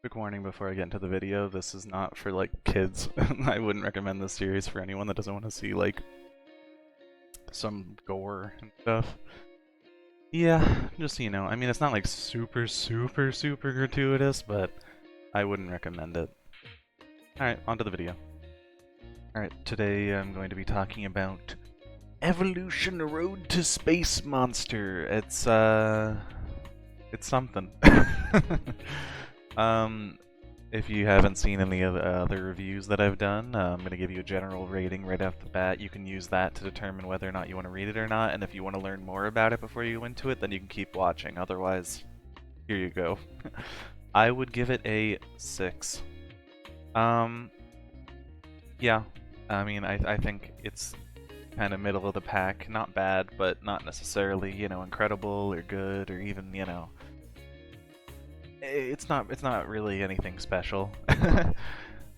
Quick warning before I get into the video, this is not for like kids. I wouldn't recommend this series for anyone that doesn't want to see like some gore and stuff. Yeah, just so you know. I mean, it's not like super gratuitous, but I wouldn't recommend it. Alright, on to the video. Alright, today I'm going to be talking about Evolution Road to Space Monster. It's something. If you haven't seen any of the other reviews that I've done, I'm going to give you a general rating right off the bat. You can use that to determine whether or not you want to read it or not, and if you want to learn more about it before you go into it, then you can keep watching. Otherwise, here you go. I would give it a 6. Yeah, I mean, I think it's kind of middle of the pack. Not bad, but not necessarily, incredible or good or even, it's not really anything special.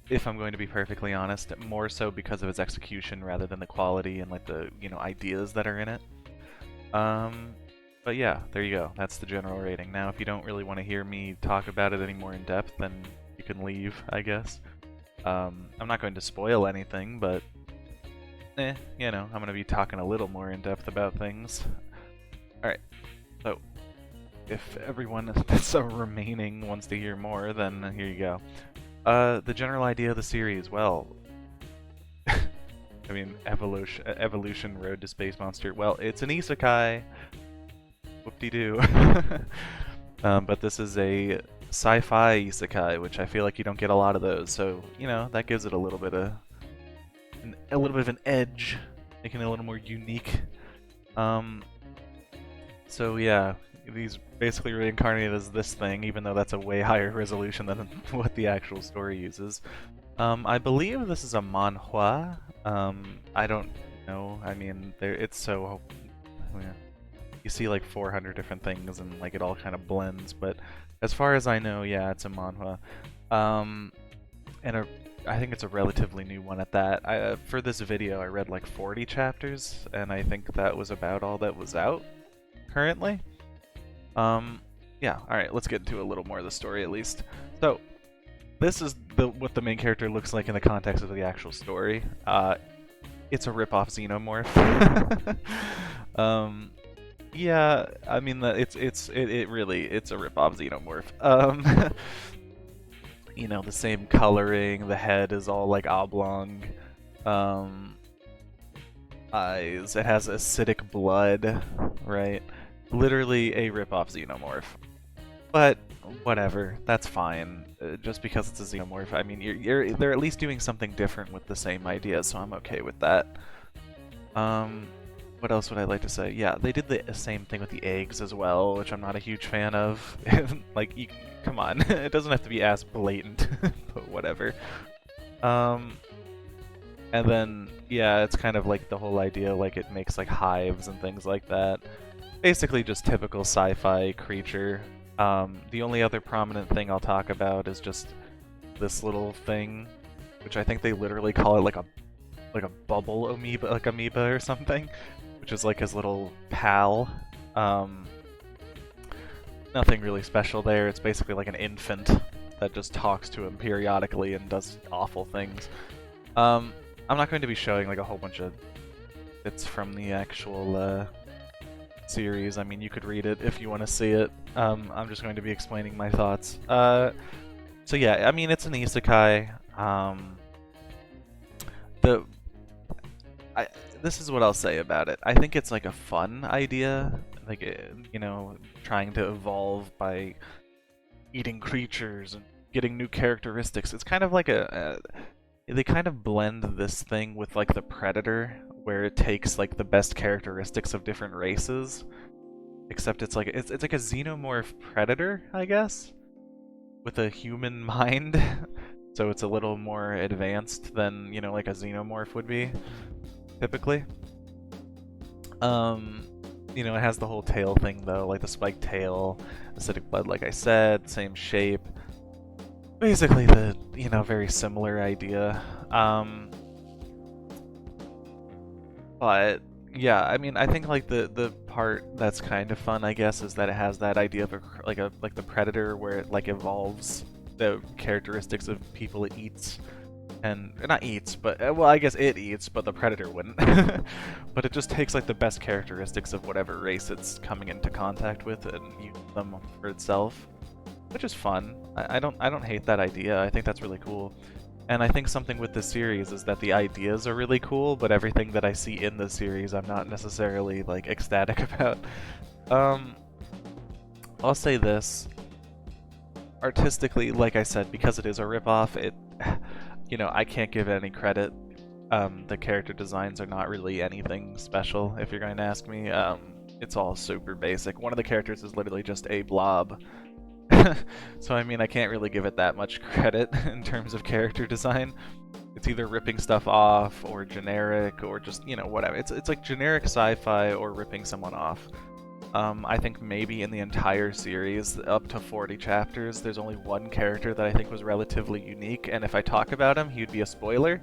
If I'm going to be perfectly honest, more so because of its execution rather than the quality and like the ideas that are in it. But yeah, there you go. That's the general rating. Now, if you don't really want to hear me talk about it any more in depth, then you can leave, I guess. I'm not going to spoil anything, but I'm going to be talking a little more in depth about things. All right, so if everyone that's remaining wants to hear more, then here you go. The general idea of the series, well, I mean, Evolution Road to Space Monster. Well, it's an isekai. Whoop-de-doo. But this is a sci-fi isekai, which I feel like you don't get a lot of those. So that gives it a little bit of an edge, making it a little more unique. So yeah, he's basically reincarnated as this thing, even though that's a way higher resolution than what the actual story uses. I believe this is a manhwa. I don't know. I mean, it's so... Yeah. You see like 400 different things and like it all kind of blends, but as far as I know, yeah, it's a manhwa. I think it's a relatively new one at that. For this video, I read like 40 chapters, and I think that was about all that was out currently. Yeah, alright, let's get into a little more of the story at least. So, this is what the main character looks like in the context of the actual story. It's a rip-off Xenomorph. Yeah, I mean, it's a rip-off Xenomorph. The same coloring, the head is all like oblong. Eyes, it has acidic blood, right? Literally a rip-off Xenomorph. But whatever, that's fine. Just because it's a Xenomorph, I mean, they're at least doing something different with the same idea, so I'm okay with that. What else would I like to say? Yeah, they did the same thing with the eggs as well, which I'm not a huge fan of. Like, come on, it doesn't have to be as blatant, but whatever. And then, yeah, it's kind of like the whole idea, like it makes like hives and things like that. Basically just typical sci-fi creature. The only other prominent thing I'll talk about is just this little thing, which I think they literally call it like a bubble amoeba, like amoeba or something, which is like his little pal. Nothing really special there. It's basically like an infant that just talks to him periodically and does awful things. I'm not going to be showing like a whole bunch of bits from the actual series. I mean, you could read it if you want to see it. I'm just going to be explaining my thoughts. So yeah, I mean, it's an isekai. This is what I'll say about it. I think it's like a fun idea, like trying to evolve by eating creatures and getting new characteristics. It's kind of like they kind of blend this thing with like the Predator, where it takes like the best characteristics of different races, except it's like a Xenomorph Predator, I guess, with a human mind. So it's a little more advanced than like a Xenomorph would be typically. It has the whole tail thing though, like the spiked tail, acidic blood, like I said, same shape. Basically the, very similar idea. But yeah, I mean, I think like the part that's kind of fun, I guess, is that it has that idea of like the Predator where it like evolves the characteristics of people it eats. And not eats, but well, I guess it eats, but the predator wouldn't. But it just takes like the best characteristics of whatever race it's coming into contact with and uses them for itself, which is fun. I don't hate that idea. I think that's really cool. And I think something with this series is that the ideas are really cool, but everything that I see in the series I'm not necessarily like ecstatic about. I'll say this. Artistically, like I said, because it is a ripoff, it you know, I can't give it any credit. The character designs are not really anything special, if you're going to ask me. It's all super basic. One of the characters is literally just a blob. So I mean, I can't really give it that much credit in terms of character design. It's either ripping stuff off or generic or just, you know, whatever. It's like generic sci-fi or ripping someone off. I think maybe in the entire series, up to 40 chapters, there's only one character that I think was relatively unique, and if I talk about him, he'd be a spoiler.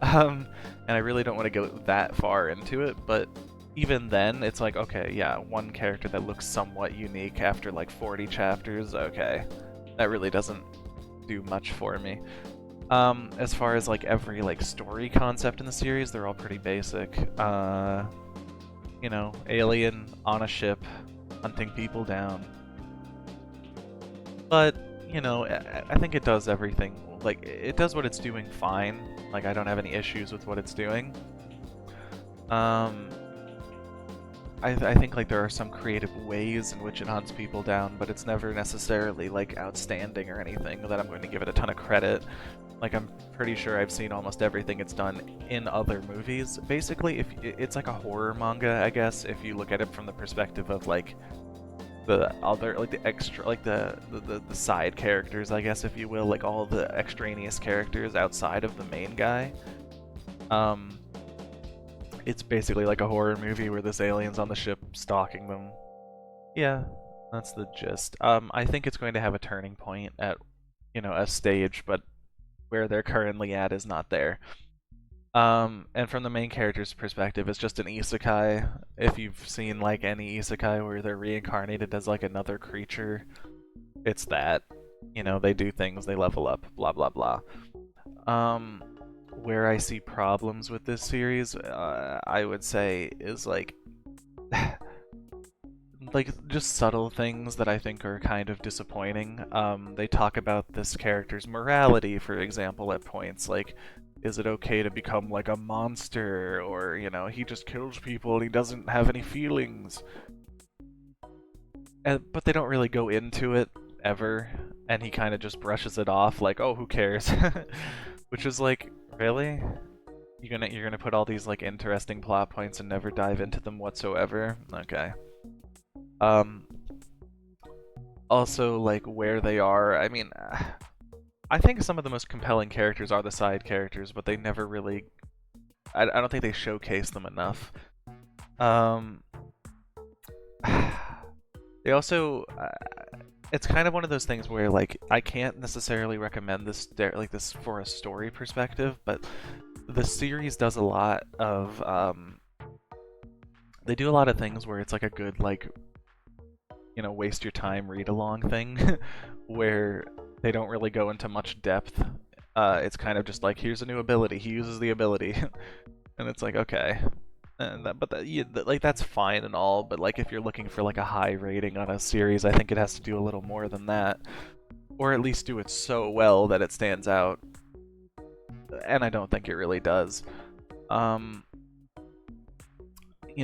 And I really don't want to go that far into it, but even then, it's like, okay, yeah, one character that looks somewhat unique after like 40 chapters, okay. That really doesn't do much for me. As far as like every like story concept in the series, they're all pretty basic. You know, alien on a ship, hunting people down. But, you know, I think it does everything. Like, it does what it's doing fine. Like, I don't have any issues with what it's doing. I think, like, there are some creative ways in which it hunts people down, but it's never necessarily, like, outstanding or anything that I'm going to give it a ton of credit. Like, I'm pretty sure I've seen almost everything it's done in other movies. Basically, if it's like a horror manga, I guess, if you look at it from the perspective of, like, the other, like, the extra, like, the side characters, I guess, if you will, like, all the extraneous characters outside of the main guy. It's basically like a horror movie where this alien's on the ship stalking them. Yeah, that's the gist. I think it's going to have a turning point at, you know, a stage, but where they're currently at is not there. And from the main character's perspective, it's just an isekai. If you've seen like any isekai where they're reincarnated as like another creature, it's that. You know, they do things, they level up, blah blah blah. Where I see problems with this series, I would say is like like just subtle things that I think are kind of disappointing. They talk about this character's morality, for example, at points. Like, is it okay to become like a monster? Or, you know, he just kills people and he doesn't have any feelings. But they don't really go into it ever, and he kind of just brushes it off like, oh, who cares? Which is like, really? You're gonna put all these like interesting plot points and never dive into them whatsoever? Okay. Also, like, where they are, I mean, I think some of the most compelling characters are the side characters, but they never really, I don't think they showcase them enough. They also, it's kind of one of those things where, like, I can't necessarily recommend this, like, this for a story perspective, but the series does a lot of, they do a lot of things where it's like a good, like, you know, waste your time read along thing where they don't really go into much depth. It's kind of just like, here's a new ability, he uses the ability. And it's like, okay. And like, that's fine and all, but like, if you're looking for like a high rating on a series, I think it has to do a little more than that. Or at least do it so well that it stands out. And I don't think it really does. You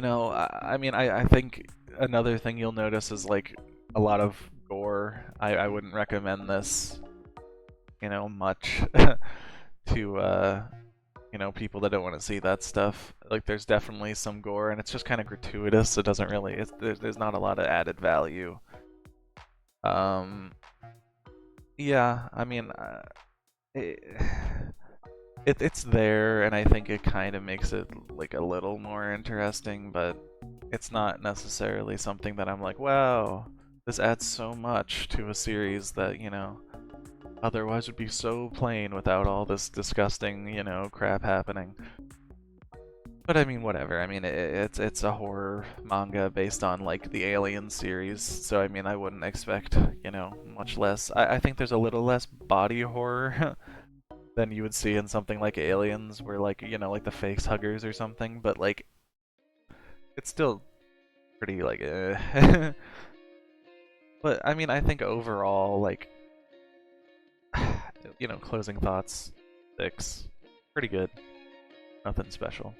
know, I mean, I think another thing you'll notice is like a lot of gore. I wouldn't recommend this, you know, much to you know, people that don't want to see that stuff. Like, there's definitely some gore, and it's just kind of gratuitous. It doesn't really, there's not a lot of added value. Yeah, I mean, it's there, and I think it kind of makes it like a little more interesting, but it's not necessarily something that I'm like, wow, this adds so much to a series that, you know, otherwise would be so plain without all this disgusting, you know, crap happening. But I mean, whatever. I mean, it's a horror manga based on like the Alien series, so I mean, I wouldn't expect, you know, much less. I think there's a little less body horror than you would see in something like Aliens, where like, you know, like the face huggers or something, but like it's still pretty like But I mean, I think overall, like, you know, closing thoughts, 6, pretty good, nothing special.